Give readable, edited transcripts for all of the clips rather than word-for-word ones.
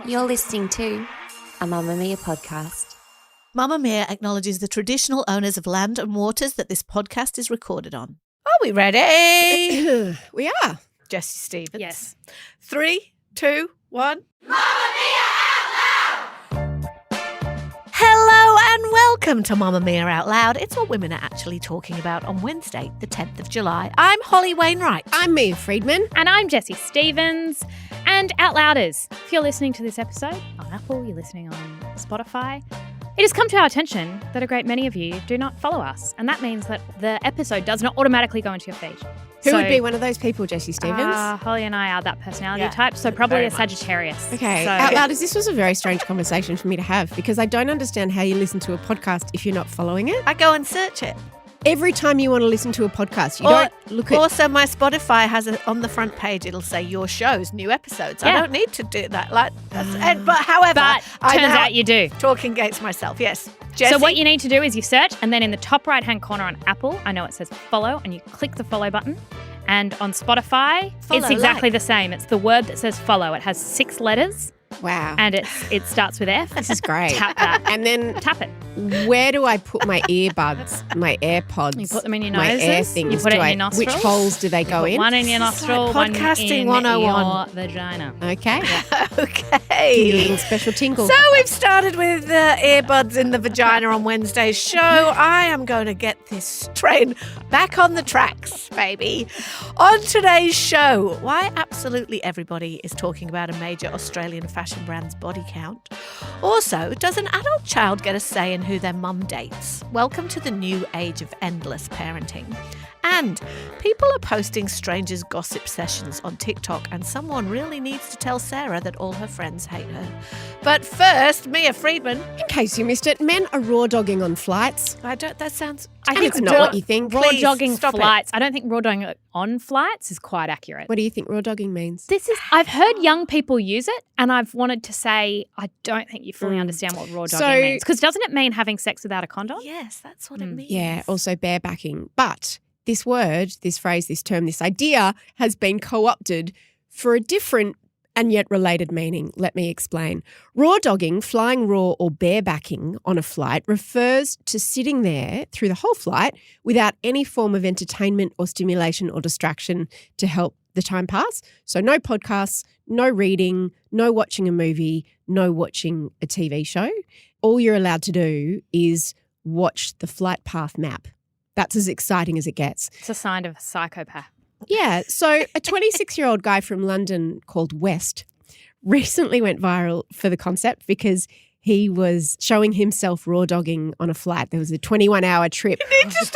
You're listening to a Mamamia podcast. Mamamia acknowledges the traditional owners of land and waters that this podcast is recorded on. Are we ready? We are. Jessie Stevens. Yes. 3, 2, 1. Hello and welcome to Mamamia Out Loud. It's what women are actually talking about on Wednesday, the 10th of July. I'm Holly Wainwright. I'm Mia Freedman. And I'm Jessie Stevens. And Out Louders, if you're listening to this episode on Apple, you're listening on Spotify, it has come to our attention that a great many of you do not follow us. And that means that the episode does not automatically go into your feed. Who would be one of those people, Jessie Stevens? Holly and I are that personality type, so probably a Sagittarius. Okay, So, Out Loud, this was a very strange conversation for me to have because I don't understand how you listen to a podcast if you're not following it. I go and search it. Every time you want to listen to a podcast, you don't look at... Also, my Spotify has on the front page, it'll say your shows, new episodes. I Yeah. don't need to do that. However, But I turns know- out you do. Talking against myself, yes. Jessie? So what you need to do is you search, and then in the top right-hand corner on Apple, I know it says follow, and you click the follow button. And on Spotify, Follow, it's exactly like. the same. It's the word that says follow. It has 6 letters, Wow. and it starts with F. This is great. Tap that. And then Tap it. where do I put my earbuds, my AirPods? You put them in your my noses, air things? you put it in your Which nostrils. holes do they go in? One in your nostril, one podcasting in 101. your vagina. Okay. Okay. Little special tingle. So we've started with earbuds in the vagina on Wednesday's show. I am going to get this train back on the tracks, baby. On today's show, why absolutely everybody is talking about a major Australian fashion brand's body count. Also, does an adult child get a say in who their mum dates? Welcome to the new age of endless parenting. And people are posting strangers' gossip sessions on TikTok, and someone really needs to tell Sarah that all her friends hate her. But first, Mia Freedman. In case you missed it, men are raw dogging on flights. That sounds... And it's not what you think. Raw Please, dogging stop it. flights. I don't think raw dogging on flights is quite accurate. What do you think raw dogging means? I've heard young people use it, and I've wanted to say I don't think you fully understand what raw dogging So- means. Because doesn't it mean having sex without a condom? Yes, that's what it means. Yeah, also barebacking. But this word, this phrase, this term, this idea has been co-opted for a different and yet related meaning. Let me explain. Raw dogging, flying raw or barebacking on a flight refers to sitting there through the whole flight without any form of entertainment or stimulation or distraction to help the time pass. So no podcasts, no reading, no watching a movie, no watching a TV show. All you're allowed to do is watch the flight path map. That's as exciting as it gets. It's a sign of a psychopath. Yeah. So a 26-year-old guy from London called West recently went viral for the concept because he was showing himself raw dogging on a flight. There was a 21-hour trip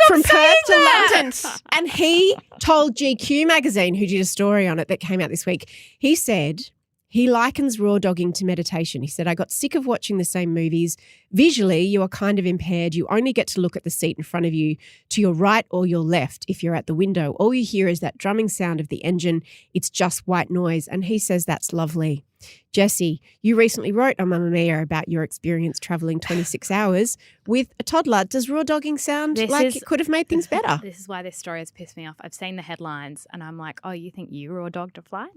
from Perth to London. And he told GQ magazine, who did a story on it that came out this week, he said he likens raw dogging to meditation. He said, I got sick of watching the same movies. Visually, you are kind of impaired. You only get to look at the seat in front of you to your right or your left if you're at the window. All you hear is that drumming sound of the engine. It's just white noise. And he says that's lovely. Jessie, you recently wrote on Mamamia about your experience travelling 26 hours with a toddler. Does raw dogging sound like it could have made things better? This is why this story has pissed me off. I've seen the headlines and I'm like, oh, you think you raw dogged a flight?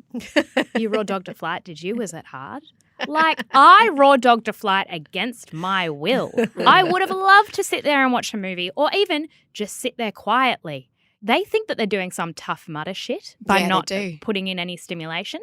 You raw dogged a flight, did you? Was it hard? Like, I raw dogged a flight against my will. I would have loved to sit there and watch a movie or even just sit there quietly. They think that they're doing some tough mudder shit by Yeah, not they do. putting in any stimulation.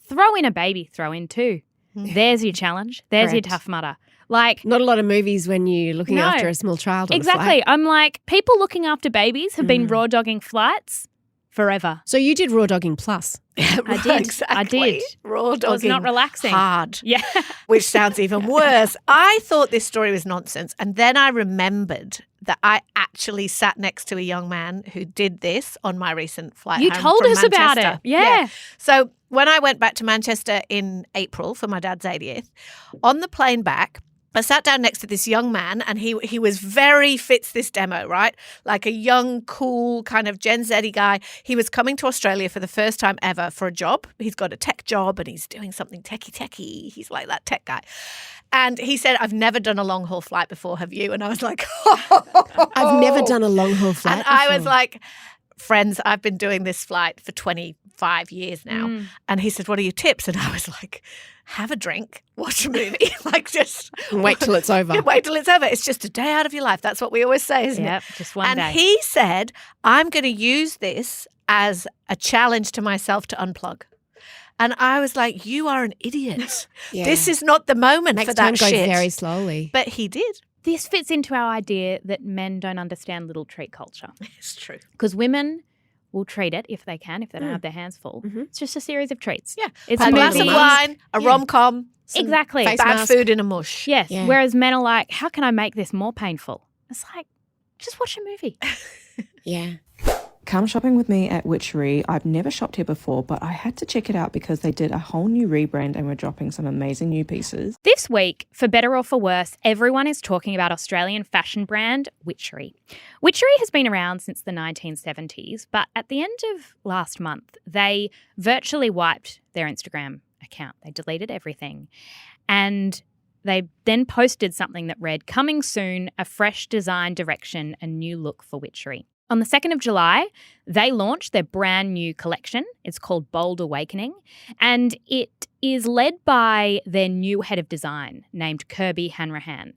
Throw in a baby, throw in 2. There's your challenge. There's your Correct. tough mudder. Like, Not a lot of movies when you're looking No. after a small child on a exactly. flight. I'm like, people looking after babies have been raw dogging flights forever. So you did raw dogging plus. I did. Exactly. I did. Raw It was dogging. not relaxing. Hard. Yeah. Which sounds even worse. I thought this story was nonsense. And then I remembered that I actually sat next to a young man who did this on my recent flight You home told from us about Manchester. it. Yeah. So when I went back to Manchester in April for my dad's 80th, on the plane back, I sat down next to this young man and he was very fits this demo, right? Like a young, cool kind of Gen Z guy. He was coming to Australia for the first time ever for a job. He's got a tech job and he's doing something techie. He's like that tech guy. And he said, I've never done a long haul flight before, have you? And I was like, I've never done a long haul flight And I was before. like, friends, I've been doing this flight for 25 years now. And he said, what are your tips? And I was like, have a drink, watch a movie, like just Wait till it's over. wait till it's over. It's just a day out of your life. That's what we always say, isn't Yep, it? just one And day. he said, I'm going to use this as a challenge to myself to unplug. And I was like, you are an idiot. Yeah. This is not the moment Makes for that time go shit. very slowly. But he did. This fits into our idea that men don't understand little treat culture. It's true. Because women will treat it if they can, if they don't have their hands full. Mhm. It's just a series of treats. Yeah. It's A glass of movies. wine, a Yeah. rom-com, some Exactly. face bad mask. food in a mush. Yes. Yeah. Whereas men are like, how can I make this more painful? It's like, just watch a movie. Yeah. Come shopping with me at Witchery. I've never shopped here before, but I had to check it out because they did a whole new rebrand and we're dropping some amazing new pieces. This week, for better or for worse, everyone is talking about Australian fashion brand Witchery. Witchery has been around since the 1970s, but at the end of last month, they virtually wiped their Instagram account. They deleted everything. And they then posted something that read, "Coming soon, a fresh design direction, a new look for Witchery." On the 2nd of July, they launched their brand new collection. It's called Bold Awakening, and it is led by their new head of design named Kirby Hanrahan.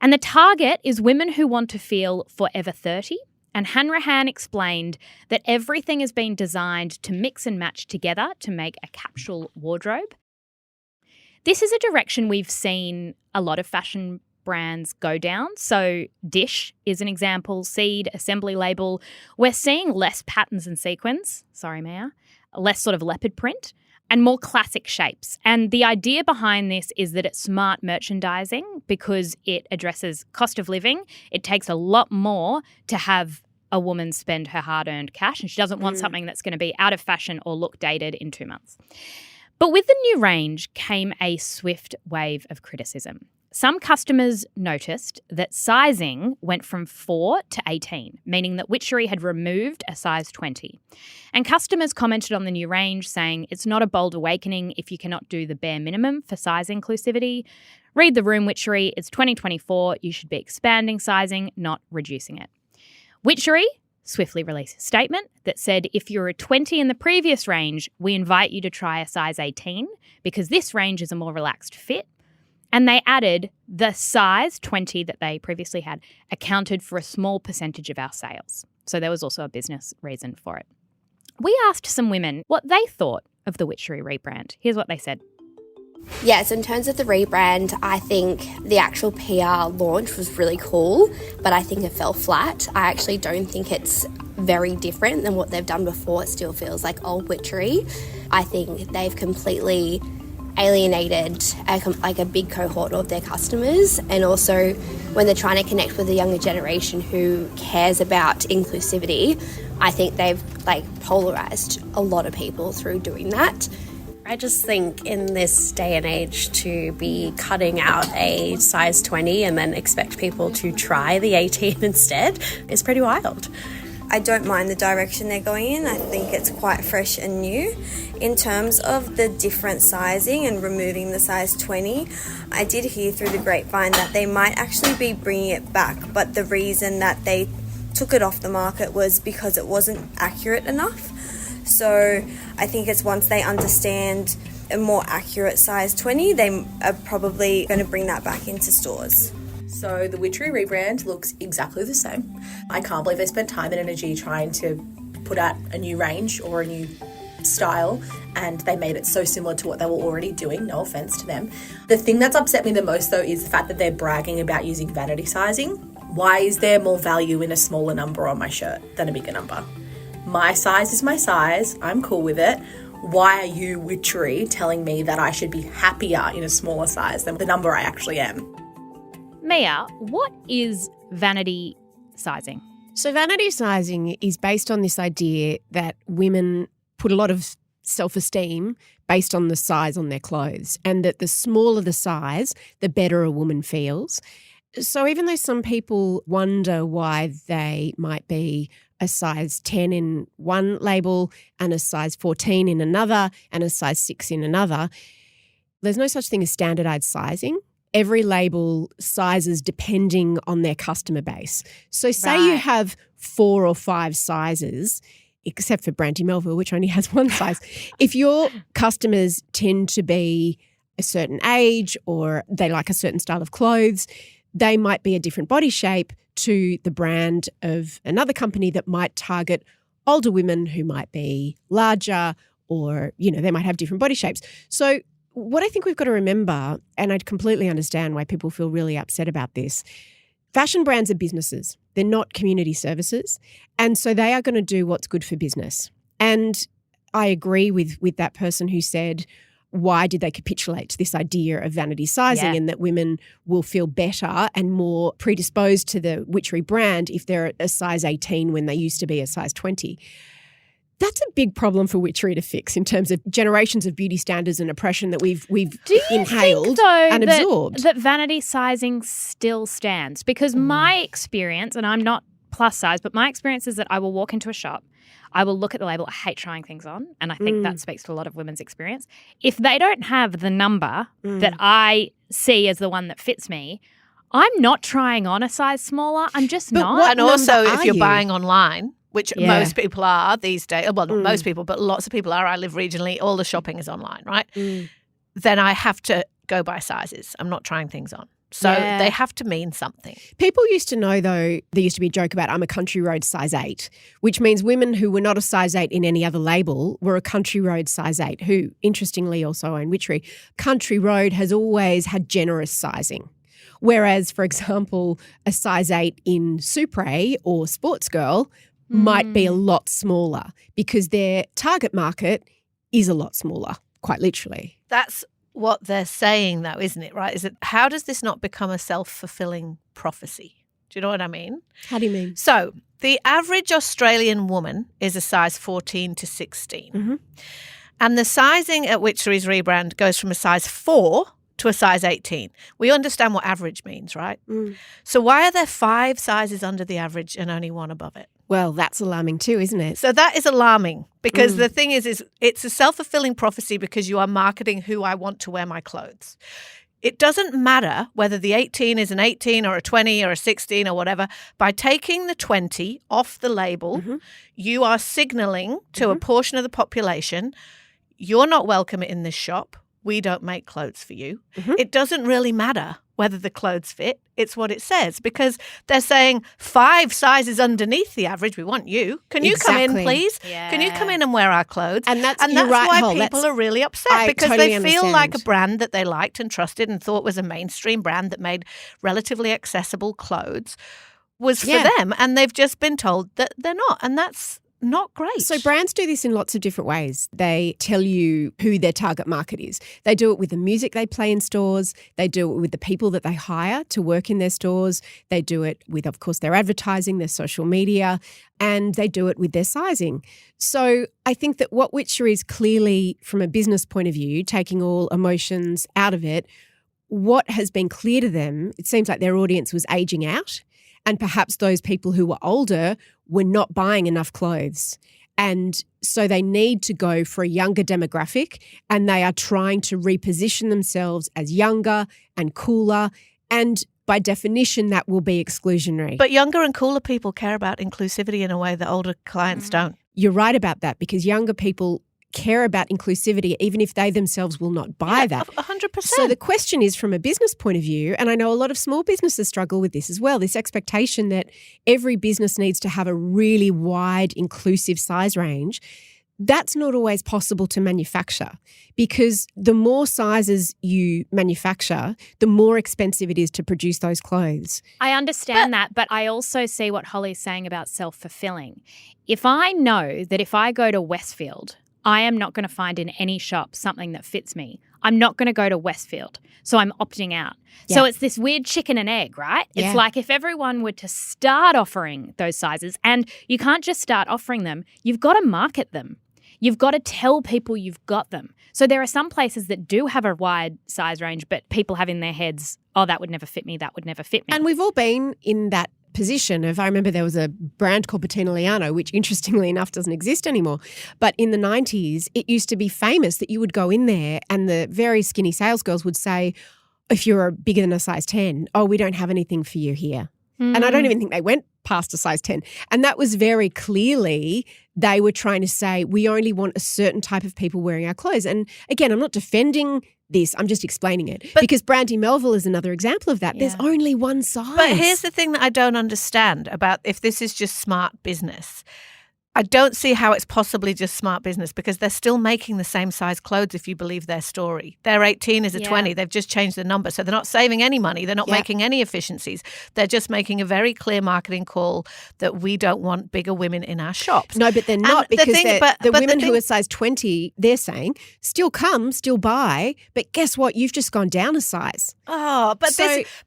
And the target is women who want to feel forever 30. And Hanrahan explained that everything has been designed to mix and match together to make a capsule wardrobe. This is a direction we've seen a lot of fashion brands go down. So Dish is an example, Seed, Assembly Label. We're seeing less patterns and sequins, sorry Maya, less sort of leopard print and more classic shapes. And the idea behind this is that it's smart merchandising because it addresses cost of living. It takes a lot more to have a woman spend her hard-earned cash, and she doesn't want something that's going to be out of fashion or look dated in 2 months. But with the new range came a swift wave of criticism. Some customers noticed that sizing went from 4 to 18, meaning that Witchery had removed a size 20. And customers commented on the new range saying it's not a bold awakening if you cannot do the bare minimum for size inclusivity. Read the room, Witchery. It's 2024. You should be expanding sizing, not reducing it. Witchery swiftly released a statement that said if you're a 20 in the previous range, we invite you to try a size 18 because this range is a more relaxed fit. And they added the size 20 that they previously had accounted for a small percentage of our sales. So there was also a business reason for it. We asked some women what they thought of the Witchery rebrand. Here's what they said. Yes, in terms of the rebrand, I think the actual PR launch was really cool, but I think it fell flat. I actually don't think it's very different than what they've done before. It still feels like old Witchery. I think they've completely alienated a big cohort of their customers, and also when they're trying to connect with the younger generation who cares about inclusivity, I think they've polarized a lot of people through doing that. I just think in this day and age to be cutting out a size 20 and then expect people to try the 18 instead is pretty wild. I don't mind the direction they're going in. I think it's quite fresh and new. In terms of the different sizing and removing the size 20, I did hear through the grapevine that they might actually be bringing it back, but the reason that they took it off the market was because it wasn't accurate enough. So I think it's once they understand a more accurate size 20, they are probably going to bring that back into stores. So the Witchery rebrand looks exactly the same. I can't believe they spent time and energy trying to put out a new range or a new style, and they made it so similar to what they were already doing, no offence to them. The thing that's upset me the most though is the fact that they're bragging about using vanity sizing. Why is there more value in a smaller number on my shirt than a bigger number? My size is my size, I'm cool with it. Why are you, Witchery, telling me that I should be happier in a smaller size than the number I actually am? Mia, what is vanity sizing? So vanity sizing is based on this idea that women put a lot of self-esteem based on the size on their clothes, and that the smaller the size, the better a woman feels. So even though some people wonder why they might be a size 10 in one label and a size 14 in another and a size 6 in another, there's no such thing as standardized sizing. Every label sizes depending on their customer base. So say you have 4 or 5 sizes, except for Brandy Melville, which only has one size. If your customers tend to be a certain age or they like a certain style of clothes. They might be a different body shape to the brand of another company that might target older women who might be larger or, they might have different body shapes. So what I think we've got to remember, and I completely understand why people feel really upset about this, fashion brands are businesses. They're not community services. And so they are going to do what's good for business. And I agree with that person who said, why did they capitulate to this idea of vanity sizing and that women will feel better and more predisposed to the Witchery brand if they're a size 18 when they used to be a size 20? That's a big problem for Witchery to fix in terms of generations of beauty standards and oppression that we've inhaled think, though, and absorbed. That vanity sizing still stands? Because my experience, and I'm not plus size, but my experience is that I will walk into a shop, I will look at the label. I hate trying things on, and I think that speaks to a lot of women's experience. If they don't have the number that I see as the one that fits me, I'm not trying on a size smaller. I'm just not. And also, if you're you? buying online, which most people are these days, well, not most people, but lots of people are. I live regionally. All the shopping is online, right? Then I have to go by sizes. I'm not trying things on. So they have to mean something. People used to know, though, there used to be a joke about I'm a country road size 8, which means women who were not a size 8 in any other label were a country road size 8, who, interestingly, also own Witchery. Country road has always had generous sizing. Whereas, for example, a size 8 in Supre or Sports Girl might be a lot smaller because their target market is a lot smaller, quite literally. That's what they're saying, though, isn't it, right? Is it, how does this not become a self-fulfilling prophecy? Do you know what I mean? How do you mean? So the average Australian woman is a size 14 to 16. And the sizing at Witchery's rebrand goes from a size 4 to a size 18. We understand what average means, right? So why are there 5 sizes under the average and only 1 above it? Well, that's alarming too, isn't it? So that is alarming because the thing is it's a self-fulfilling prophecy because you are marketing who I want to wear my clothes. It doesn't matter whether the 18 is an 18 or a 20 or a 16 or whatever. By taking the 20 off the label, you are signaling to a portion of the population, you're not welcome in this shop. We don't make clothes for you. It doesn't really matter whether the clothes fit. It's what it says because they're saying 5 sizes underneath the average. We want you. Can you come in, please? Can you come in and wear our clothes? And that's why Hol, people are really upset because totally they feel understand. like a brand that they liked and trusted and thought was a mainstream brand that made relatively accessible clothes was for them. And they've just been told that they're not. And that's not great. So brands do this in lots of different ways. They tell you who their target market is. They do it with the music they play in stores. They do it with the people that they hire to work in their stores. They do it with, of course, their advertising, their social media, and they do it with their sizing. So I think that what Witchery is clearly, from a business point of view, taking all emotions out of it, what has been clear to them, it seems like their audience was aging out. And perhaps those people who were older were not buying enough clothes. And so they need to go for a younger demographic and they are trying to reposition themselves as younger and cooler. And by definition, that will be exclusionary. But younger and cooler people care about inclusivity in a way that older clients don't. You're right about that because younger people care about inclusivity even if they themselves will not buy that. 100%. So the question is from a business point of view, and I know a lot of small businesses struggle with this as well, this expectation that every business needs to have a really wide, inclusive size range. That's not always possible to manufacture because the more sizes you manufacture, the more expensive it is to produce those clothes. I understand that, but I also see what Holly's saying about self-fulfilling. If I know that if I go to Westfield, I am not going to find in any shop something that fits me, I'm not going to go to Westfield. So I'm opting out. Yeah. So it's this weird chicken and egg, right? It's like if everyone were to start offering those sizes, and you can't just start offering them, you've got to market them. You've got to tell people you've got them. So there are some places that do have a wide size range, but people have in their heads, oh, that would never fit me, that would never fit me. And we've all been in that position of, I remember there was a brand called Bettina Liano, which interestingly enough doesn't exist anymore. But in the 90s, it used to be famous that you would go in there and the very skinny sales girls would say, if you're bigger than a size 10, oh, we don't have anything for you here. And I don't even think they went past a size 10. And that was very clearly they were trying to say we only want a certain type of people wearing our clothes. And again, I'm not defending this, I'm just explaining it. Because Brandy Melville is another example of that. There's only one size. But here's the thing that I don't understand about if this is just smart business. I don't see how it's possibly just smart business because they're still making the same size clothes if you believe their story. Their 18 is a 20. They've just changed the number. So they're not saving any money. They're not making any efficiencies. They're just making a very clear marketing call that we don't want bigger women in our shops. No, but they're not because the women who are size 20, they're saying, still come, still buy, but guess what? You've just gone down a size. Oh, but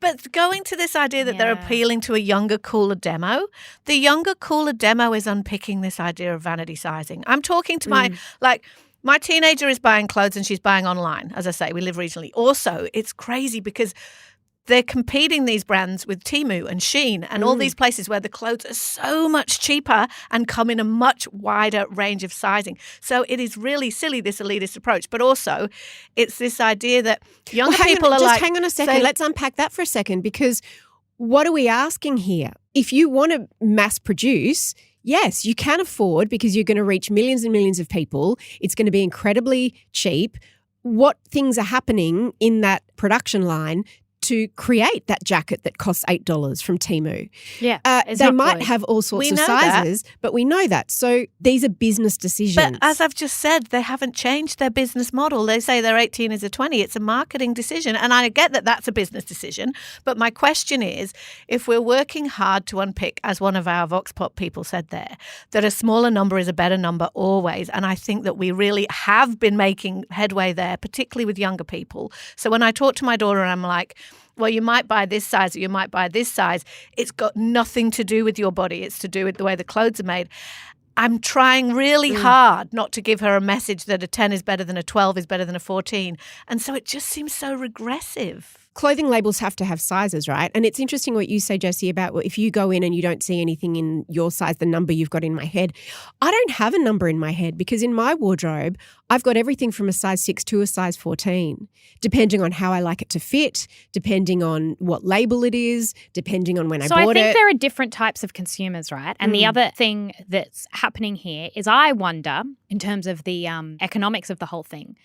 but going to this idea that they're appealing to a younger, cooler demo, the younger, cooler demo is unpicking this idea of vanity sizing. I'm talking to my teenager is buying clothes and she's buying online. As I say, we live regionally. Also, it's crazy because they're competing these brands with Temu and Shein and all these places where the clothes are so much cheaper and come in a much wider range of sizing. So it is really silly, this elitist approach. But also, it's this idea that younger people are just hang on a second. Let's unpack that for a second because what are we asking here? If you want to mass produce, yes, you can afford because you're going to reach millions and millions of people. It's going to be incredibly cheap. What things are happening in that production line to create that jacket that costs $8 from Temu? Yeah. They might have all sorts of sizes, but we know that. So these are business decisions. But as I've just said, they haven't changed their business model. They say their 18 is a 20. It's a marketing decision. And I get that that's a business decision. But my question is, if we're working hard to unpick, as one of our Vox Pop people said there, that a smaller number is a better number always. And I think that we really have been making headway there, particularly with younger people. So when I talk to my daughter, I'm like, well, you might buy this size or you might buy this size. It's got nothing to do with your body. It's to do with the way the clothes are made. I'm trying really hard not to give her a message that a 10 is better than a 12 is better than a 14. And so it just seems so regressive. Clothing labels have to have sizes, right? And it's interesting what you say, Jessie, about if you go in and you don't see anything in your size, the number you've got in my head. I don't have a number in my head because in my wardrobe, I've got everything from a size 6 to a size 14, depending on how I like it to fit, depending on what label it is, depending on when I bought it. So I think there are different types of consumers, right? And the other thing that's happening here is I wonder, in terms of the economics of the whole thing,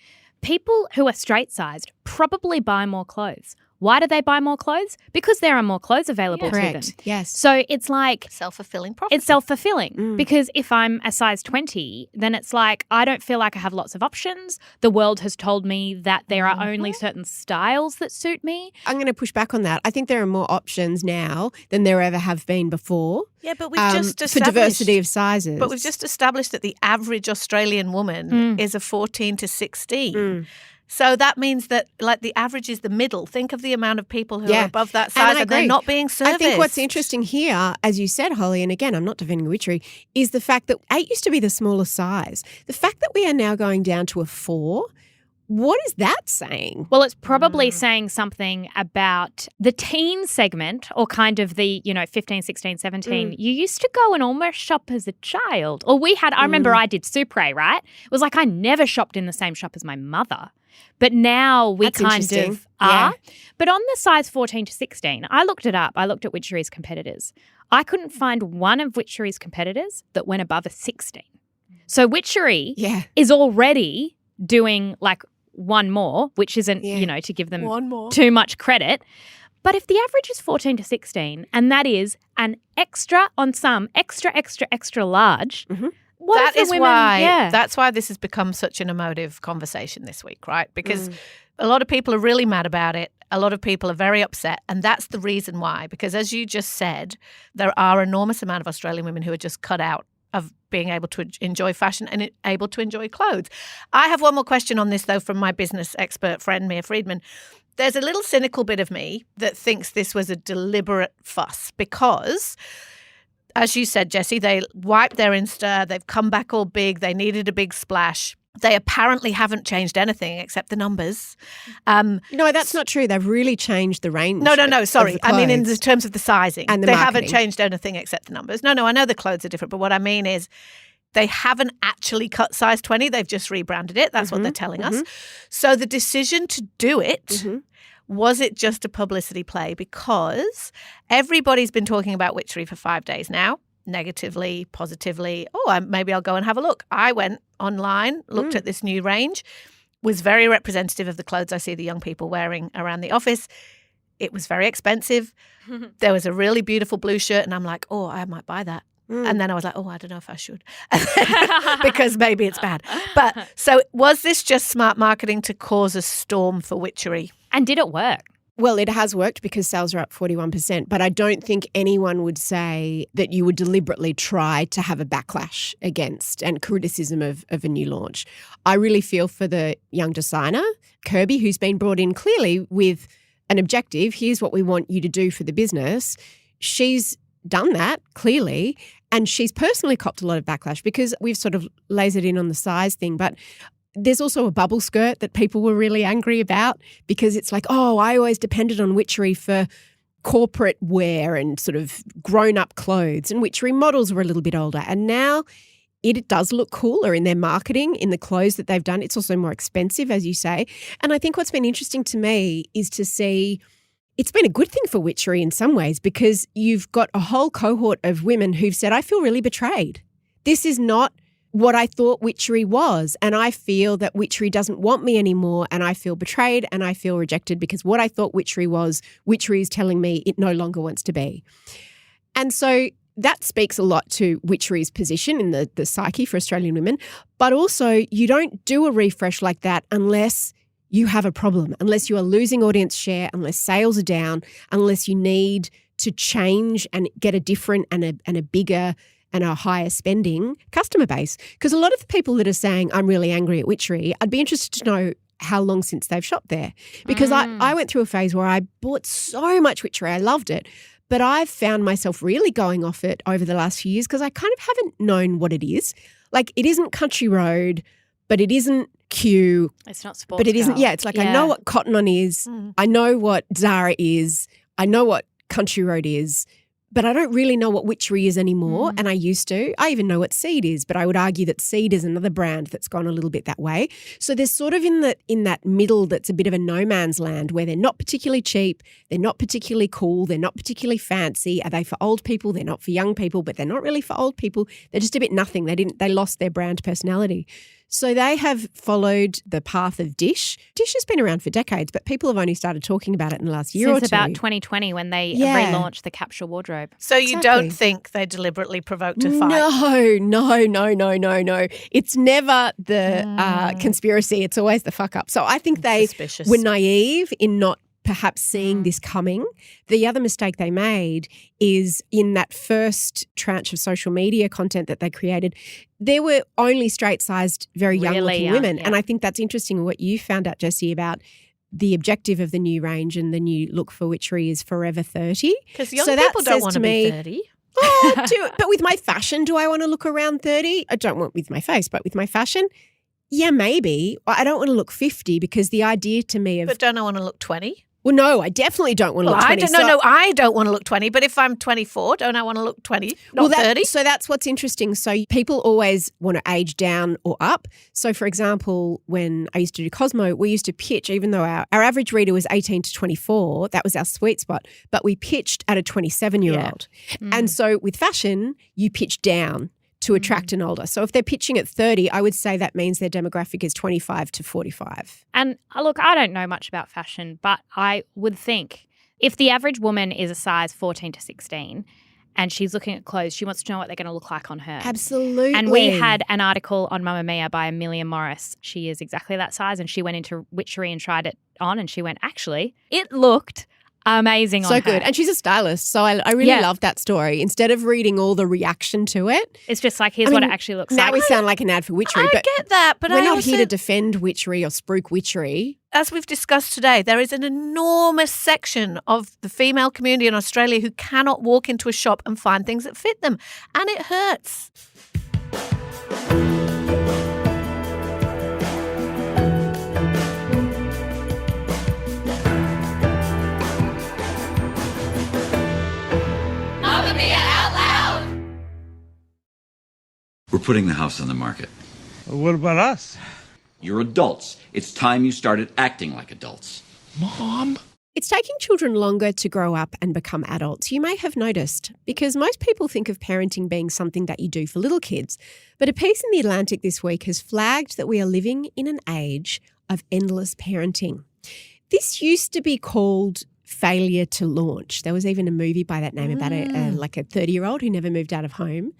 people who are straight-sized probably buy more clothes. Why do they buy more clothes? Because there are more clothes available to them. Yes. So it's like self-fulfilling prophecy. It's self-fulfilling because if I'm a size 20, then it's like I don't feel like I have lots of options. The world has told me that there are only certain styles that suit me. I'm going to push back on that. I think there are more options now than there ever have been before. Yeah, but we've just established for diversity of sizes. But we've just established that the average Australian woman is a 14 to 16. So that means that, like, the average is the middle. Think of the amount of people who are above that size and they're not being serviced. I think what's interesting here, as you said, Holly, and again, I'm not defending witchery, is the fact that 8 used to be the smallest size. The fact that we are now going down to a 4, what is that saying? Well, it's probably saying something about the teen segment or kind of the, 15, 16, 17. You used to go and almost shop as a child. Or I remember I did Supre, right? It was like I never shopped in the same shop as my mother. But now we kind of are. But on the size 14 to 16, I looked it up. I looked at Witchery's competitors. I couldn't find one of Witchery's competitors that went above a 16. So Witchery is already doing like one more, which isn't, to give them too much credit. But if the average is 14 to 16, and that is an extra on some, extra large, that's why this has become such an emotive conversation this week, right? Because a lot of people are really mad about it. A lot of people are very upset. And that's the reason why. Because as you just said, there are an enormous amount of Australian women who are just cut out of being able to enjoy fashion and able to enjoy clothes. I have one more question on this, though, from my business expert friend, Mia Freedman. There's a little cynical bit of me that thinks this was a deliberate fuss because, as you said, Jessie, they wiped their Insta, they've come back all big, they needed a big splash. They apparently haven't changed anything except the numbers. No, that's not true. They've really changed the range. No, sorry. I mean in the terms of the sizing. And they marketing. Haven't changed anything except the numbers. No, I know the clothes are different, but what I mean is they haven't actually cut size 20. They've just rebranded it. That's what they're telling us. So the decision to do it Was it just a publicity play? Because everybody's been talking about Witchery for 5 days now, negatively, positively. Maybe I'll go and have a look. I went online, looked at this new range, was very representative of the clothes I see the young people wearing around the office. It was very expensive. There was a really beautiful blue shirt, and I'm like, I might buy that. And then I was like, I don't know if I should because maybe it's bad. But so was this just smart marketing to cause a storm for Witchery? And did it work? Well, it has worked because sales are up 41%, but I don't think anyone would say that you would deliberately try to have a backlash against and criticism of a new launch. I really feel for the young designer, Kirby, who's been brought in clearly with an objective. Here's what we want you to do for the business. She's done that, clearly, and she's personally copped a lot of backlash because we've sort of lasered in on the size thing, but there's also a bubble skirt that people were really angry about because it's like, I always depended on Witchery for corporate wear and sort of grown-up clothes, and Witchery models were a little bit older. And now it does look cooler in their marketing, in the clothes that they've done. It's also more expensive, as you say. And I think what's been interesting to me is to see it's been a good thing for Witchery in some ways because you've got a whole cohort of women who've said, I feel really betrayed. This is not what I thought Witchery was, and I feel that Witchery doesn't want me anymore, and I feel betrayed and I feel rejected because what I thought Witchery was, Witchery is telling me it no longer wants to be. And so that speaks a lot to Witchery's position in the psyche for Australian women, but also you don't do a refresh like that unless you have a problem, unless you are losing audience share, unless sales are down, unless you need to change and get a different and a bigger and a higher spending customer base. Because a lot of the people that are saying, I'm really angry at Witchery, I'd be interested to know how long since they've shopped there. Because I went through a phase where I bought so much Witchery, I loved it, but I've found myself really going off it over the last few years because I kind of haven't known what it is. Like, it isn't Country Road, but it isn't Q. It's not sports. But it isn't, it's like I know what Cotton On is, I know what Zara is, I know what Country Road is, but I don't really know what Witchery is anymore, and I used to. I even know what Seed is, but I would argue that Seed is another brand that's gone a little bit that way. So there's sort of in that middle that's a bit of a no man's land where they're not particularly cheap, they're not particularly cool, they're not particularly fancy. Are they for old people? They're not for young people, but they're not really for old people. They're just a bit nothing. They lost their brand personality. So they have followed the path of Dish. Dish has been around for decades, but people have only started talking about it in the last year or two. Since about 2020 when they relaunched the capsule wardrobe. So you don't think they deliberately provoked a fight? No. It's never the conspiracy. It's always the fuck up. So I think they were naive in not perhaps seeing this coming. The other mistake they made is in that first tranche of social media content that they created, there were only straight-sized, very young-looking women. Yeah. And I think that's interesting what you found out, Jessie, about the objective of the new range and the new look for Witchery is forever 30. Because young people don't want to be 30. But with my fashion, do I want to look around 30? I don't want with my face, but with my fashion, yeah, maybe. I don't want to look 50 because the idea to me of... But don't I want to look 20? Well, no, I definitely don't want to look 20. I don't want to look 20. But if I'm 24, don't I want to look 20, not 30? So that's what's interesting. So people always want to age down or up. So, for example, when I used to do Cosmo, we used to pitch, even though our average reader was 18 to 24, that was our sweet spot, but we pitched at a 27-year-old. Yeah. And so with fashion, you pitch down to attract an older. So if they're pitching at 30, I would say that means their demographic is 25 to 45. And look, I don't know much about fashion, but I would think if the average woman is a size 14 to 16 and she's looking at clothes, she wants to know what they're going to look like on her. Absolutely. And we had an article on Mamamia by Amelia Morris. She is exactly that size, and she went into Witchery and tried it on, and she went, actually, it looked amazing on her. So good. And she's a stylist. So I really love that story. Instead of reading all the reaction to it. It's just like, here's what it actually looks now like. Now we sound like an ad for Witchery. I get that, but we're not here to defend Witchery or spruik Witchery. As we've discussed today, there is an enormous section of the female community in Australia who cannot walk into a shop and find things that fit them. And it hurts. We're putting the house on the market. What about us? You're adults. It's time you started acting like adults. Mom? It's taking children longer to grow up and become adults. You may have noticed, because most people think of parenting being something that you do for little kids. But a piece in The Atlantic this week has flagged that we are living in an age of endless parenting. This used to be called failure to launch. There was even a movie by that name about a 30-year-old who never moved out of home.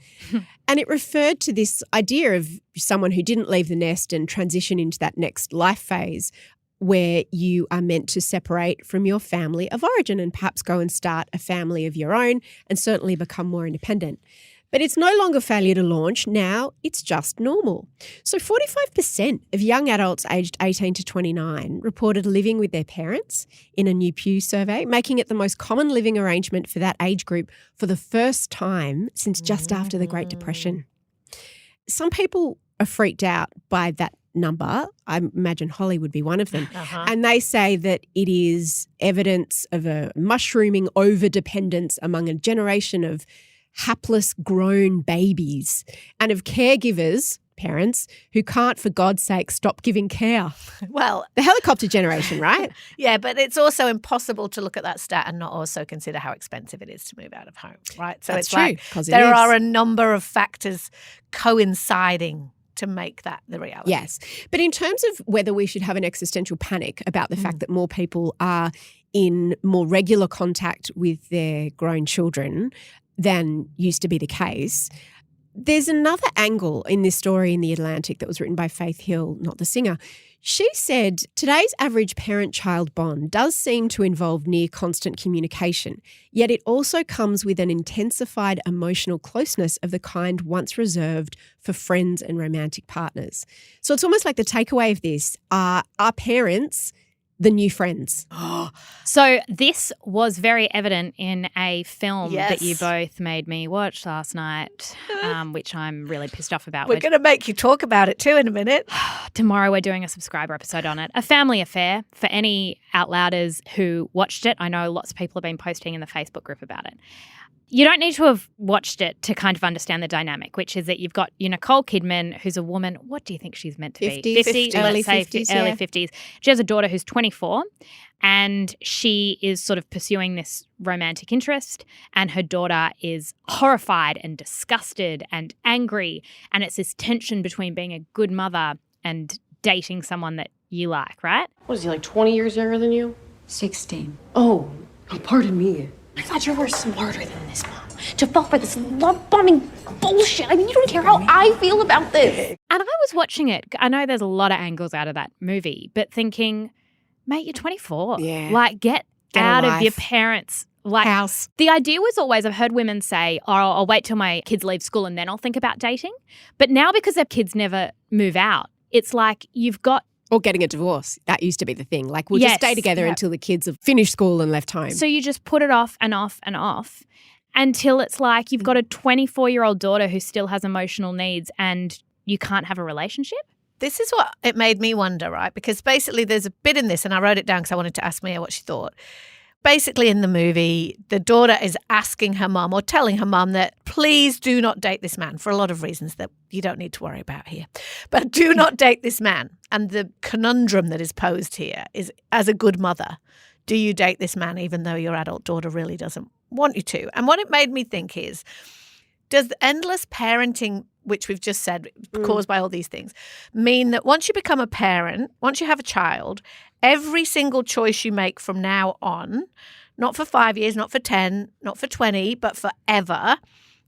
And it referred to this idea of someone who didn't leave the nest and transition into that next life phase where you are meant to separate from your family of origin and perhaps go and start a family of your own and certainly become more independent. But it's no longer failure to launch. Now it's just normal. So 45% of young adults aged 18 to 29 reported living with their parents in a new Pew survey, making it the most common living arrangement for that age group for the first time since just after the Great Depression. Some people are freaked out by that number. I imagine Holly would be one of them. And they say that it is evidence of a mushrooming overdependence among a generation of hapless grown babies and of caregivers, parents, who can't, for God's sake, stop giving care. Well, the helicopter generation, right? Yeah, but it's also impossible to look at that stat and not also consider how expensive it is to move out of home, right? So That's it's true, like 'cause it there is. are a number of factors coinciding to make that the reality. Yes. But in terms of whether we should have an existential panic about the fact that more people are in more regular contact with their grown children than used to be the case, there's another angle in this story in The Atlantic that was written by Faith Hill, not the singer. She said, today's average parent-child bond does seem to involve near constant communication, yet it also comes with an intensified emotional closeness of the kind once reserved for friends and romantic partners. So it's almost like the takeaway of this are parents the new friends. So this was very evident in a film Yes. that you both made me watch last night, which I'm really pissed off about. We're going to make you talk about it too in a minute. Tomorrow we're doing a subscriber episode on it. A family affair for any Outlouders who watched it. I know lots of people have been posting in the Facebook group about it. You don't need to have watched it to kind of understand the dynamic, which is that you've got Nicole Kidman, who's a woman. What do you think she's meant to be? 50, early 50s, early yeah. 50s. She has a daughter who's 24, and she is sort of pursuing this romantic interest, and her daughter is horrified and disgusted and angry, and it's this tension between being a good mother and dating someone that you like, right? What is he, like 20 years younger than you? 16. Oh, pardon me. I thought you were smarter than this, Mom. To fall for this love-bombing bullshit. I mean, you don't care how I feel about this. And I was watching it. I know there's a lot of angles out of that movie, but thinking, mate, you're 24. Yeah. Like, get a out of life. your parents' house. The idea was always, I've heard women say, oh, I'll wait till my kids leave school and then I'll think about dating. But now because their kids never move out, it's like you've got Or getting a divorce. That used to be the thing. Like, we'll just stay together until the kids have finished school and left home. So you just put it off and off and off until it's like you've got a 24-year-old daughter who still has emotional needs and you can't have a relationship? This is what it made me wonder, right? Because basically there's a bit in this, and I wrote it down because I wanted to ask Mia what she thought. Basically in the movie, the daughter is asking her mum or telling her mum that please do not date this man for a lot of reasons that you don't need to worry about here. But do not date this man. And the conundrum that is posed here is, as a good mother, do you date this man even though your adult daughter really doesn't want you to? And what it made me think is, does the endless parenting, which we've just said, caused by all these things, mean that once you become a parent, once you have a child, every single choice you make from now on, not for 5 years, not for 10, not for 20, but forever,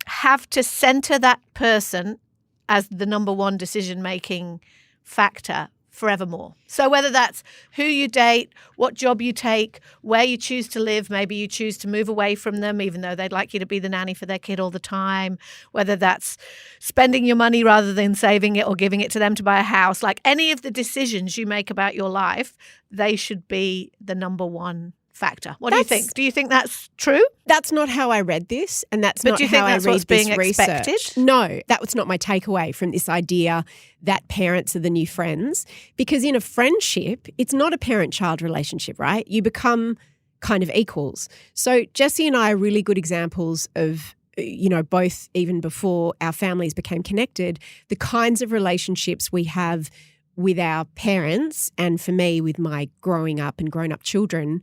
have to center that person as the number one decision-making factor forevermore. So whether that's who you date, what job you take, where you choose to live, maybe you choose to move away from them even though they'd like you to be the nanny for their kid all the time, whether that's spending your money rather than saving it or giving it to them to buy a house, like any of the decisions you make about your life, they should be the number one factor. What do you think? Do you think that's true? That's not how I read this, and that's not do you think how that's I read what's this being research. expected? No, that was not my takeaway from this idea that parents are the new friends. Because in a friendship, it's not a parent-child relationship, right? You become kind of equals. So Jessie and I are really good examples of, you know, both even before our families became connected, the kinds of relationships we have with our parents, and for me with my growing up and grown-up children,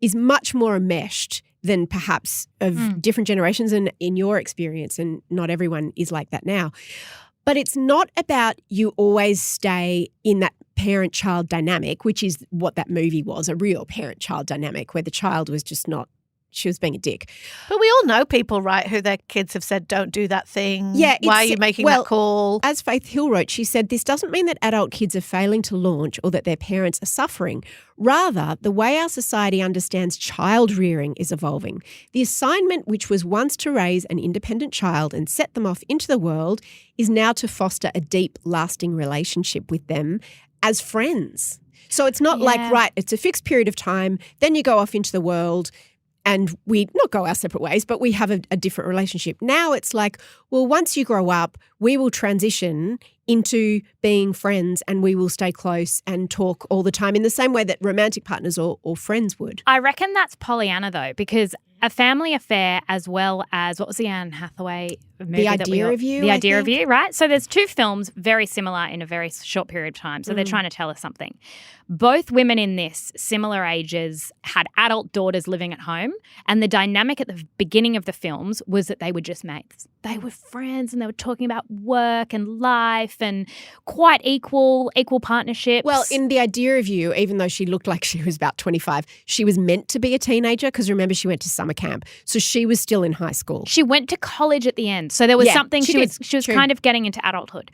is much more enmeshed than perhaps of different generations and in your experience, and not everyone is like that now. But it's not about you always stay in that parent-child dynamic, which is what that movie was, a real parent-child dynamic where the child was just not, she was being a dick. But we all know people, right, who their kids have said, don't do that thing. Yeah. Why are you making that call? As Faith Hill wrote, she said, this doesn't mean that adult kids are failing to launch or that their parents are suffering. Rather, the way our society understands child rearing is evolving. The assignment, which was once to raise an independent child and set them off into the world, is now to foster a deep, lasting relationship with them as friends. So it's not like, right, it's a fixed period of time, then you go off into the world, and we not go our separate ways, but we have a different relationship. Now it's like, well, once you grow up, we will transition into being friends and we will stay close and talk all the time in the same way that romantic partners or friends would. I reckon that's Pollyanna, though, because A Family Affair, as well as, what was the Anne Hathaway movie? The Idea of You, The I Idea of think. You, right? So there's two films very similar in a very short period of time. So they're trying to tell us something. Both women in this, similar ages, had adult daughters living at home. And the dynamic at the beginning of the films was that they were just mates. They were friends and they were talking about work and life and quite equal partnerships. Well, in The Idea of You, even though she looked like she was about 25, she was meant to be a teenager because remember she went to summer camp. So she was still in high school. She went to college at the end. So there was something she was True. kind of getting into adulthood.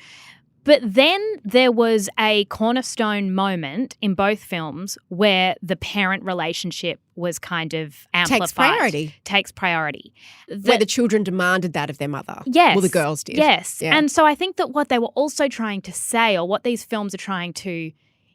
But then there was a cornerstone moment in both films where the parent relationship was kind of amplified. Takes priority. Where the children demanded that of their mother. Yes. Well, the girls did. Yes. Yeah. And so I think that what they were also trying to say, or what these films are trying to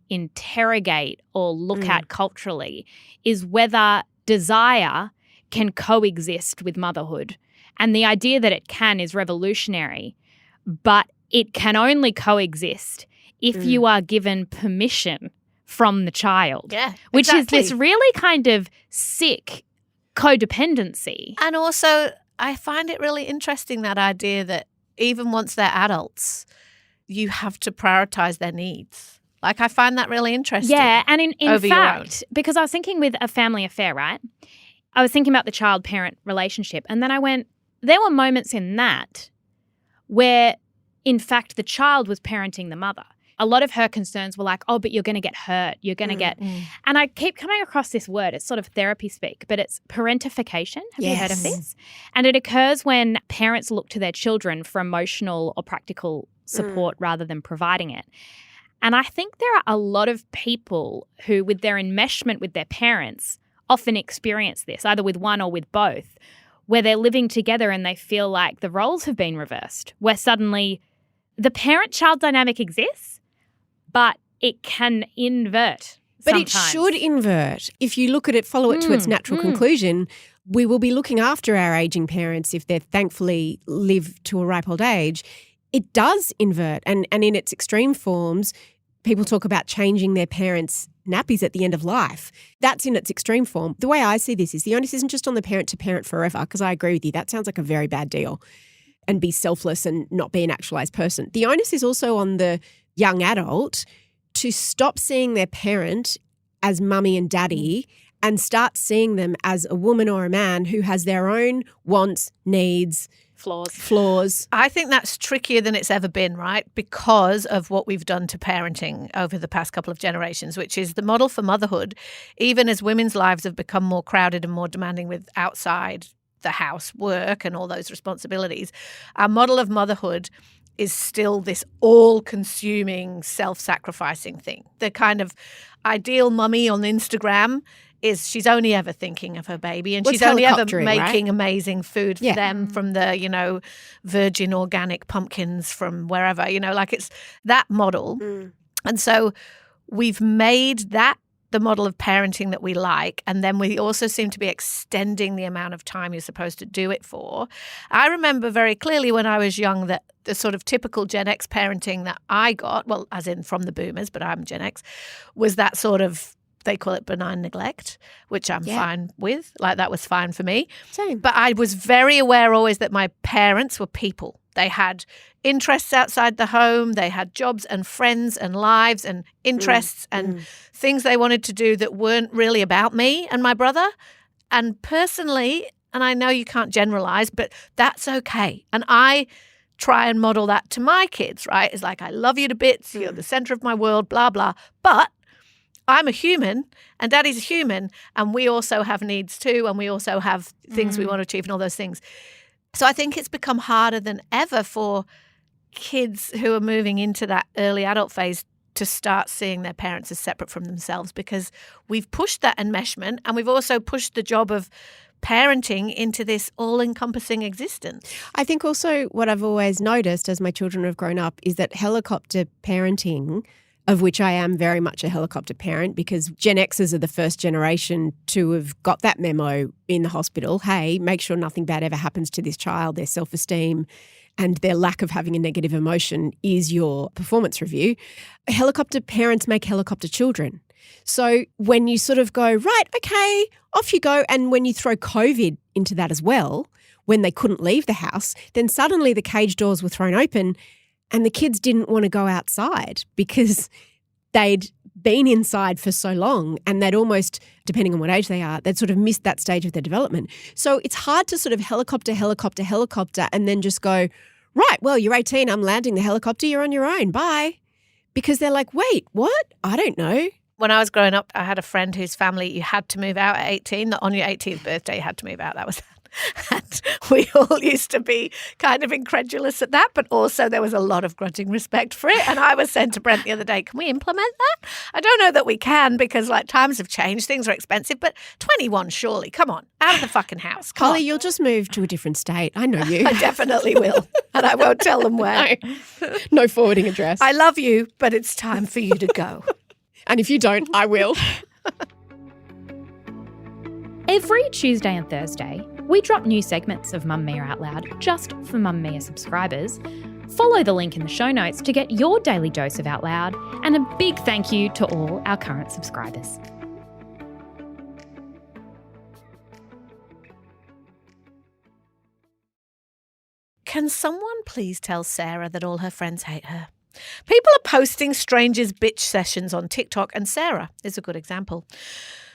interrogate or look at culturally, is whether desire can coexist with motherhood. And the idea that it can is revolutionary, but it can only coexist if you are given permission from the child. Yeah, which exactly. is this really kind of sick codependency. And also, I find it really interesting, that idea that even once they're adults, you have to prioritize their needs. Like, I find that really interesting. Yeah, and in over your own. fact, because I was thinking with A Family Affair, right? I was thinking about the child-parent relationship, and then I went, there were moments in that where, in fact, the child was parenting the mother. A lot of her concerns were like, oh, but you're going to get hurt. You're going to get... And I keep coming across this word. It's sort of therapy speak, but it's parentification. Have you heard of this? And it occurs when parents look to their children for emotional or practical support rather than providing it. And I think there are a lot of people who, with their enmeshment with their parents, often experience this, either with one or with both, where they're living together and they feel like the roles have been reversed, where suddenly the parent-child dynamic exists, but it can invert But sometimes. it should invert. If you look at it, follow it to its natural conclusion, we will be looking after our aging parents if they thankfully live to a ripe old age. It does invert. And in its extreme forms, people talk about changing their parents' nappies at the end of life. That's in its extreme form. The way I see this is the onus isn't just on the parent to parent forever, because I agree with you. That sounds like a very bad deal, and be selfless and not be an actualized person. The onus is also on the young adult to stop seeing their parent as mummy and daddy and start seeing them as a woman or a man who has their own wants, needs, flaws. I think that's trickier than it's ever been, right? Because of what we've done to parenting over the past couple of generations, which is the model for motherhood, even as women's lives have become more crowded and more demanding with outside the house work and all those responsibilities. Our model of motherhood is still this all-consuming, self-sacrificing thing. The kind of ideal mummy on Instagram is she's only ever thinking of her baby, and she's only ever making amazing food for them from the, virgin organic pumpkins from wherever, like it's that model. And so we've made that the model of parenting that we like, and then we also seem to be extending the amount of time you're supposed to do it for. I remember very clearly when I was young that the sort of typical Gen X parenting that I got, well, as in from the boomers, but I'm Gen X, was that sort of, they call it benign neglect, which I'm fine with. Like, that was fine for me. Same. But I was very aware always that my parents were people. They had interests outside the home. They had jobs and friends and lives and interests and things they wanted to do that weren't really about me and my brother. And personally, and I know you can't generalize, but that's okay. And I try and model that to my kids, right? It's like, I love you to bits. You're the center of my world, blah, blah. But I'm a human and Daddy's a human, and we also have needs too, and we also have things we want to achieve and all those things. So I think it's become harder than ever for kids who are moving into that early adult phase to start seeing their parents as separate from themselves, because we've pushed that enmeshment, and we've also pushed the job of parenting into this all-encompassing existence. I think also what I've always noticed as my children have grown up is that helicopter parenting, of which I am very much a helicopter parent, because Gen Xers are the first generation to have got that memo in the hospital. Hey, make sure nothing bad ever happens to this child. Their self-esteem and their lack of having a negative emotion is your performance review. Helicopter parents make helicopter children. So when you sort of go, right, okay, off you go, and when you throw COVID into that as well, when they couldn't leave the house, then suddenly the cage doors were thrown open and the kids didn't want to go outside because they'd been inside for so long, and they'd almost, depending on what age they are, they'd sort of missed that stage of their development. So it's hard to sort of helicopter, and then just go, right, well, you're 18, I'm landing the helicopter, you're on your own, bye. Because they're like, wait, what? I don't know. When I was growing up, I had a friend whose family, you had to move out at 18. That on your 18th birthday, you had to move out. That was and we all used to be kind of incredulous at that, but also there was a lot of grudging respect for it. And I was saying to Brent the other day, can we implement that? I don't know that we can, because like times have changed, things are expensive, but 21 surely, come on, out of the fucking house. Holly, you'll just move to a different state. I know you. I definitely will. And I won't tell them where. No forwarding address. I love you, but it's time for you to go. And if you don't, I will. Every Tuesday and Thursday, we drop new segments of Mamamia Out Loud just for Mamamia subscribers. Follow the link in the show notes to get your daily dose of Out Loud, and a big thank you to all our current subscribers. Can someone please tell Sarah that all her friends hate her? People are posting strangers' bitch sessions on TikTok, and Sarah is a good example.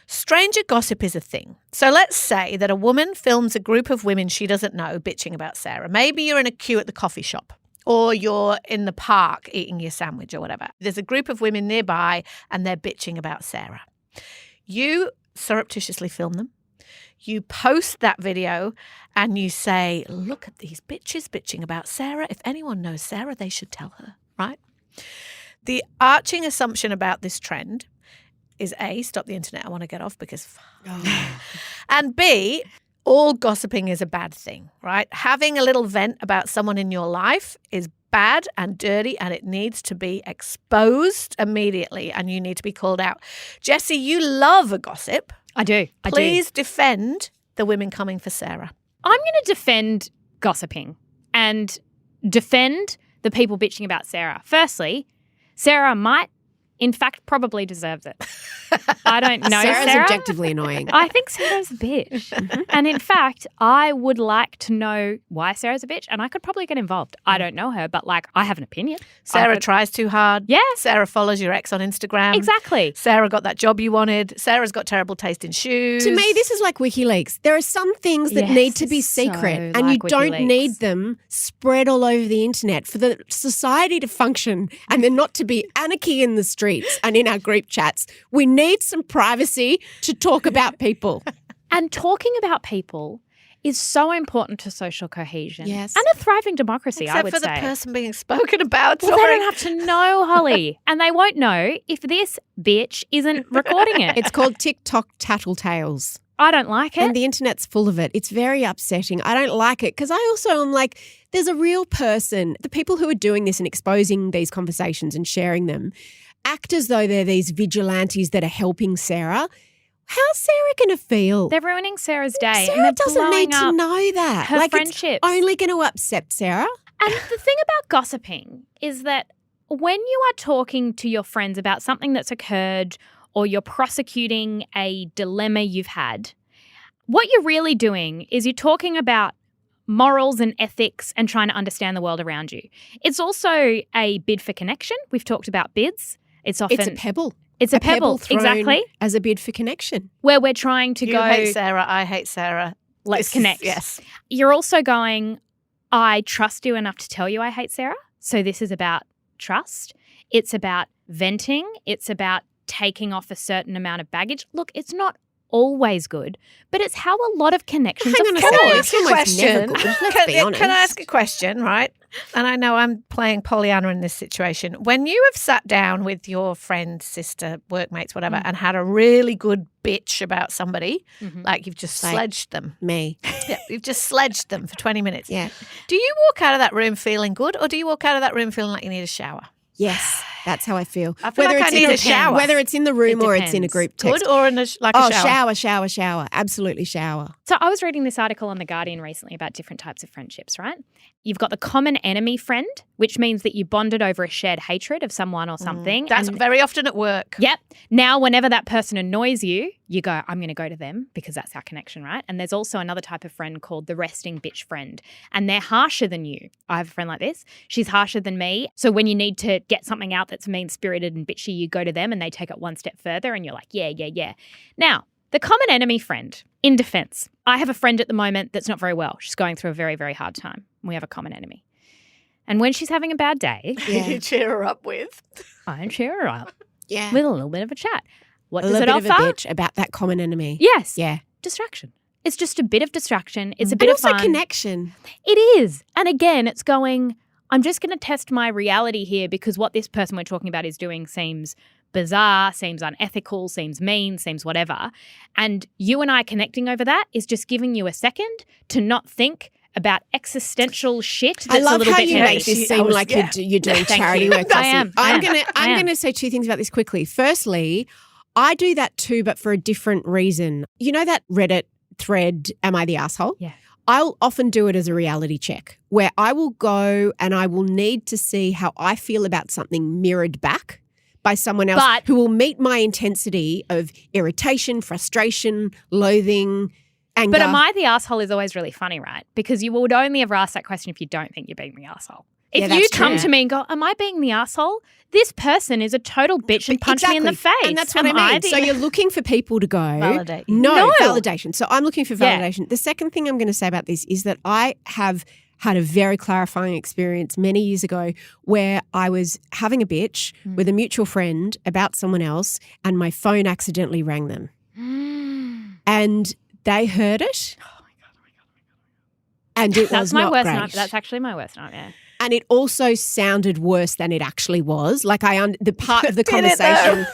Stranger gossip is a thing. So let's say that a woman films a group of women she doesn't know bitching about Sarah. Maybe you're in a queue at the coffee shop, or you're in the park eating your sandwich or whatever. There's a group of women nearby and they're bitching about Sarah. You surreptitiously film them. You post that video and you say, look at these bitches bitching about Sarah. If anyone knows Sarah, they should tell her, right? The arching assumption about this trend is A, stop the internet, I want to get off because and B, all gossiping is a bad thing, right? Having a little vent about someone in your life is bad and dirty, and it needs to be exposed immediately, and you need to be called out. Jessie, you love a gossip. I do. Please defend the women coming for Sarah. I'm going to defend gossiping and defend the people bitching about Sarah. Firstly, Sarah might, in fact, probably deserves it. I don't know Sarah's Sarah. objectively annoying. I think Sarah's a bitch. And in fact, I would like to know why Sarah's a bitch, and I could probably get involved. I don't know her, but like I have an opinion. Sarah tries too hard. Yeah. Sarah follows your ex on Instagram. Exactly. Sarah got that job you wanted. Sarah's got terrible taste in shoes. To me, this is like WikiLeaks. There are some things that need to be secret, and you don't need them spread all over the internet for the society to function and there not to be anarchy in the streets and in our group chats. We need some privacy to talk about people. And talking about people is so important to social cohesion. Yes. And a thriving democracy, Except I would for say. the person being spoken about. Well, they don't have to know, Holly. And they won't know if this bitch isn't recording it. It's called TikTok tattletales. I don't like it. And the internet's full of it. It's very upsetting. I don't like it because I also am like, there's a real person. The people who are doing this and exposing these conversations and sharing them act as though they're these vigilantes that are helping Sarah. How's Sarah going to feel? They're ruining Sarah's day. Sarah and they're doesn't need to blowing up know that. her Like, friendships. it's only going to upset Sarah. And the thing about gossiping is that when you are talking to your friends about something that's occurred or you're prosecuting a dilemma you've had, what you're really doing is you're talking about morals and ethics and trying to understand the world around you. It's also a bid for connection. We've talked about bids. It's often It's a pebble. It's a pebble, thrown exactly. as a bid for connection. Where we're trying to You go, hate Sarah, I hate Sarah. let's This is- connect. yes. You're also going, I trust you enough to tell you I hate Sarah. So this is about trust. It's about venting. It's about taking off a certain amount of baggage. Look, it's not always good, but it's how a lot of connections Hang are on a formed. second. Can I It's ask a almost never question? good, let's be honest. Can I ask a question, right? And I know I'm playing Pollyanna in this situation. When you have sat down with your friend, sister, workmates, whatever, and had a really good bitch about somebody, like you've just Like sledged them. Me. Yeah, you've just sledged them for 20 minutes. Yeah. Do you walk out of that room feeling good, or do you walk out of that room feeling like you need a shower? Yes, that's how I feel. I feel like I need a shower. Whether it's in the room It or it's in a depends. group text. Good or in a shower. Absolutely shower. So I was reading this article on The Guardian recently about different types of friendships, right? You've got the common enemy friend, which means that you bonded over a shared hatred of someone or something. That's and very often at work. Yep. Now, whenever that person annoys you, you go, I'm going to go to them because that's our connection, right? And there's also another type of friend called the resting bitch friend. And they're harsher than you. I have a friend like this. She's harsher than me. So when you need to get something out that's mean-spirited and bitchy, you go to them and they take it one step further and you're like, yeah. Now, the common enemy friend, in defense, I have a friend at the moment that's not very well. She's going through a very, very hard time. We have a common enemy. And when she's having a bad day, You cheer her up with. I cheer her up Yeah. with a little bit of a chat. What a does little it bit offer? of a bitch about that common enemy. Yes. Yeah. Distraction. It's just a bit of distraction. It's a And bit of also fun. connection. It is. And again, it's going, I'm just going to test my reality here because what this person we're talking about is doing seems bizarre, seems unethical, seems mean, seems whatever. And you and I connecting over that is just giving you a second to not think about existential shit that's I love a little how bit you heavy. make this seem like you're doing Thank charity you. work. I Jessie. am. I'm gonna say two things about this quickly. Firstly, I do that too, but for a different reason. You know that Reddit thread, Am I the Asshole? Yeah. I'll often do it as a reality check where I will go and I will need to see how I feel about something mirrored back by someone else who will meet my intensity of irritation, frustration, loathing, anger. But am I the asshole is always really funny, right? Because you would only ever ask that question if you don't think you're being the asshole. If Yeah, you that's come true. to me and go, am I being the asshole? This person is a total bitch and punch me in the face. And that's what Am I mean. the- So you're looking for people to go. Validate. No, No. validation. So I'm looking for Yeah. validation. The second thing I'm going to say about this is that I have had a very clarifying experience many years ago where I was having a bitch with a mutual friend about someone else and my phone accidentally rang them. And they heard it. And it That's was my not worst great. nightmare. That's actually my worst nightmare. And it also sounded worse than it actually was. Like the part of the Did it though? conversation.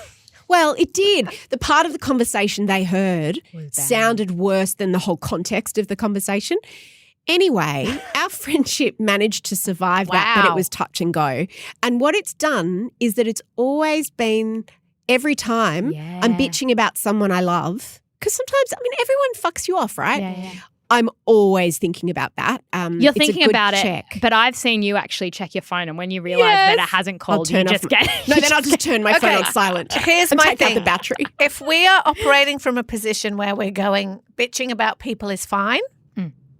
Well, it did. The part of the conversation they heard sounded worse than the whole context of the conversation. Anyway, our friendship managed to survive that, but it Wow. was touch and go. And what it's done is that it's always been every time I'm bitching about someone I love, because sometimes, everyone fucks you off, right? Yeah. I'm always thinking about that. You're it's a thinking good about check. it, but I've seen you actually check your phone, and when you realise that it hasn't called, you turn just off get No, then I'll just turn my phone Okay. on silent. Here's and my take out thing. the battery. If we are operating from a position where we're going, bitching about people is fine,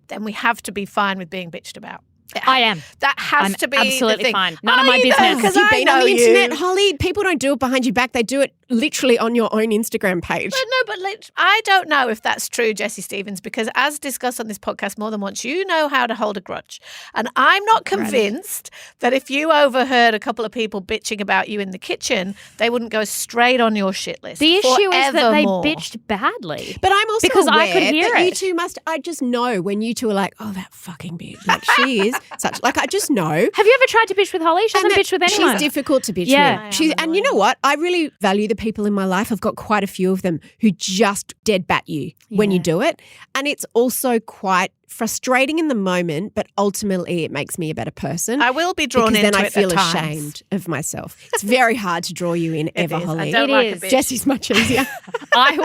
then we have to be fine with being bitched about. I am. That has I'm to be absolutely the thing. fine. None of my business. Because You've I been know on the you. internet, Holly. People don't do it behind your back. They do it literally on your own Instagram page. But I don't know if that's true, Jessie Stevens, because as discussed on this podcast more than once, you know how to hold a grudge. And I'm not convinced that if you overheard a couple of people bitching about you in the kitchen, they wouldn't go straight on your shit list. The issue is that they forevermore. bitched badly. But I'm also Because aware I could hear that you it. two must. I just know when you two are like, oh, that fucking bitch. Like she is such. Like I just know. Have you ever tried to bitch with Holly? She And doesn't that bitch with anyone. She's difficult to bitch Yeah. with. And you know what? I really value the people in my life. I've got quite a few of them who just dead bat you when you do it. And it's also quite frustrating in the moment, but ultimately it makes me a better person. I will be drawn because into then I it feel at times. ashamed of myself. It's very hard to draw you in ever, is. I Holly. don't It like a is. bitch. Jessie's much easier. I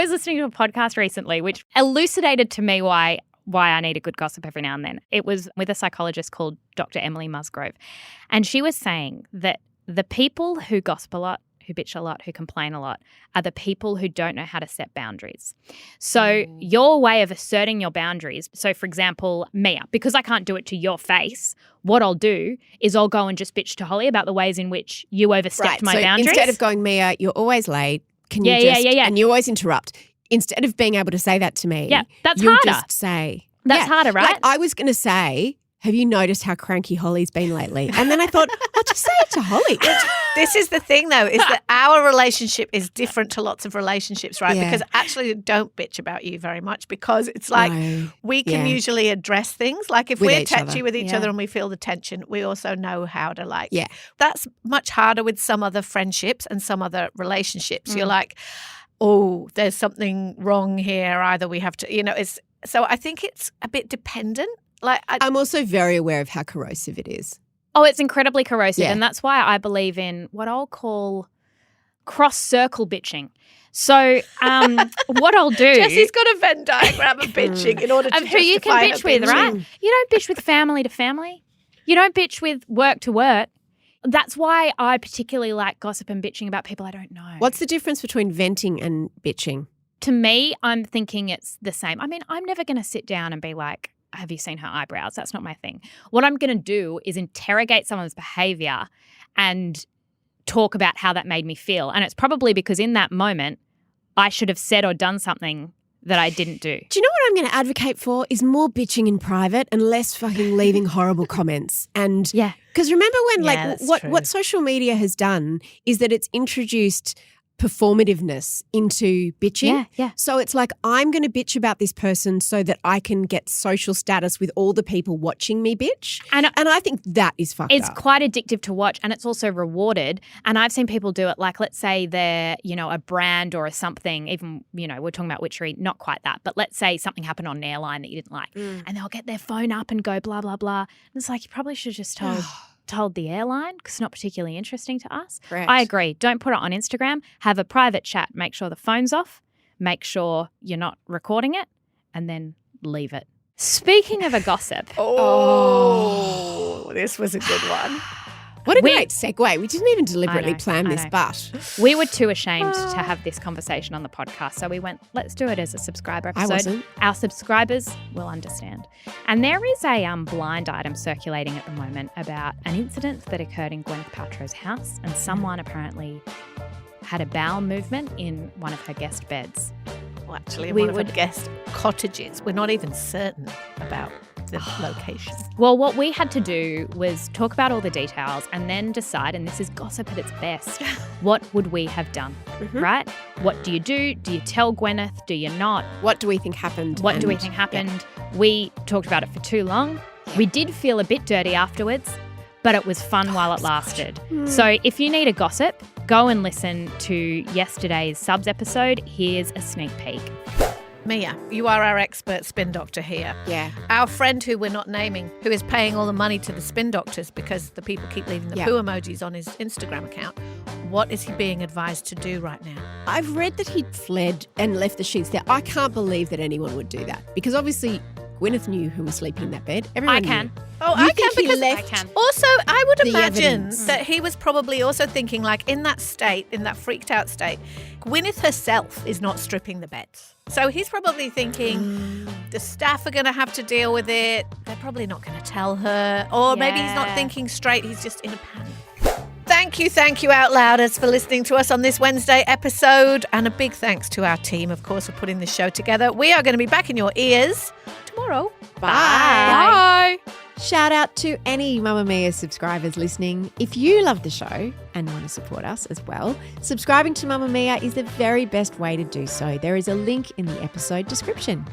was listening to a podcast recently which elucidated to me why I need a good gossip every now and then. It was with a psychologist called Dr. Emily Musgrove. And she was saying that the people who gossip a lot, who bitch a lot, who complain a lot, are the people who don't know how to set boundaries. So your way of asserting your boundaries, so for example, Mia, because I can't do it to your face, what I'll do is I'll go and just bitch to Holly about the ways in which you overstepped my boundaries. Instead of going, Mia, you're always late. Can you just, and you always interrupt. Instead of being able to say that to me, that's you'll harder. just say. That's harder, right? Like I was going to say, have you noticed how cranky Holly's been lately? And then I thought, I'll just say it to Holly. This is the thing, though, is that our relationship is different to lots of relationships, right? Yeah. Because actually, I don't bitch about you very much because it's like we can usually address things. Like if With we're each touchy other. with each other and we feel the tension, we also know how to like. Yeah. That's much harder with some other friendships and some other relationships. You're like, oh, there's something wrong here. Either we have to, so I think it's a bit dependent. Like I'm also very aware of how corrosive it is. Oh, it's incredibly corrosive. Yeah. And that's why I believe in what I'll call cross-circle bitching. So what I'll do... Jessie's got a Venn diagram of bitching in order to of who you can bitch with, right? You don't bitch with family to family. You don't bitch with work to work. That's why I particularly like gossip and bitching about people I don't know. What's the difference between venting and bitching? To me, I'm thinking it's the same. I mean, I'm never going to sit down and be like, have you seen her eyebrows? That's not my thing. What I'm going to do is interrogate someone's behavior and talk about how that made me feel. And it's probably because in that moment, I should have said or done something that I didn't do. Do you know what I'm going to advocate for is more bitching in private and less fucking leaving horrible comments. And because remember when what social media has done is that it's introduced performativeness into bitching. Yeah. So it's like I'm going to bitch about this person so that I can get social status with all the people watching me bitch. And I think that is fucked up. It's quite addictive to watch and it's also rewarded. And I've seen people do it like, let's say they're, a brand or a something, even, we're talking about witchery, not quite that, but let's say something happened on an airline that you didn't like and they'll get their phone up and go blah, blah, blah. And it's like, you probably should have just told the airline because it's not particularly interesting to us. Correct. I agree. Don't put it on Instagram. Have a private chat. Make sure the phone's off. Make sure you're not recording it and then leave it. Speaking of a gossip. This was a good one. What a great segue. We didn't even deliberately plan this, know. but we were too ashamed to have this conversation on the podcast. So we went, let's do it as a subscriber episode. I wasn't. Our subscribers will understand. And there is a blind item circulating at the moment about an incident that occurred in Gwyneth Paltrow's house and someone apparently had a bowel movement in one of her guest beds. Well, actually, one of her guest cottages. We're not even certain about the location. Well, what we had to do was talk about all the details and then decide, and this is gossip at its best, what would we have done, right? What do you do? Do you tell Gwyneth? Do you not? What do we think happened? What do we think happened? We talked about it for too long. We did feel a bit dirty afterwards, but it was fun while it lasted. So if you need a gossip, go and listen to yesterday's subs episode. Here's a sneak peek. Mia, you are our expert spin doctor here. Yeah. Our friend who we're not naming, who is paying all the money to the spin doctors because the people keep leaving the poo emojis on his Instagram account. What is he being advised to do right now? I've read that he'd fled and left the sheets there. I can't believe that anyone would do that because obviously Gwyneth knew who was sleeping in that bed. Everyone knew. Oh, You I think can he because left also I would the imagine evidence? that he was probably also thinking like in that state, in that freaked out state, Gwyneth herself is not stripping the beds. So he's probably thinking the staff are going to have to deal with it. They're probably not going to tell her. Or maybe he's not thinking straight. He's just in a panic. Thank you, Outlouders, for listening to us on this Wednesday episode. And a big thanks to our team, of course, for putting this show together. We are going to be back in your ears tomorrow. Bye. Shout out to any Mamamia subscribers listening. If you love the show and want to support us as well, subscribing to Mamamia is the very best way to do so. There is a link in the episode description.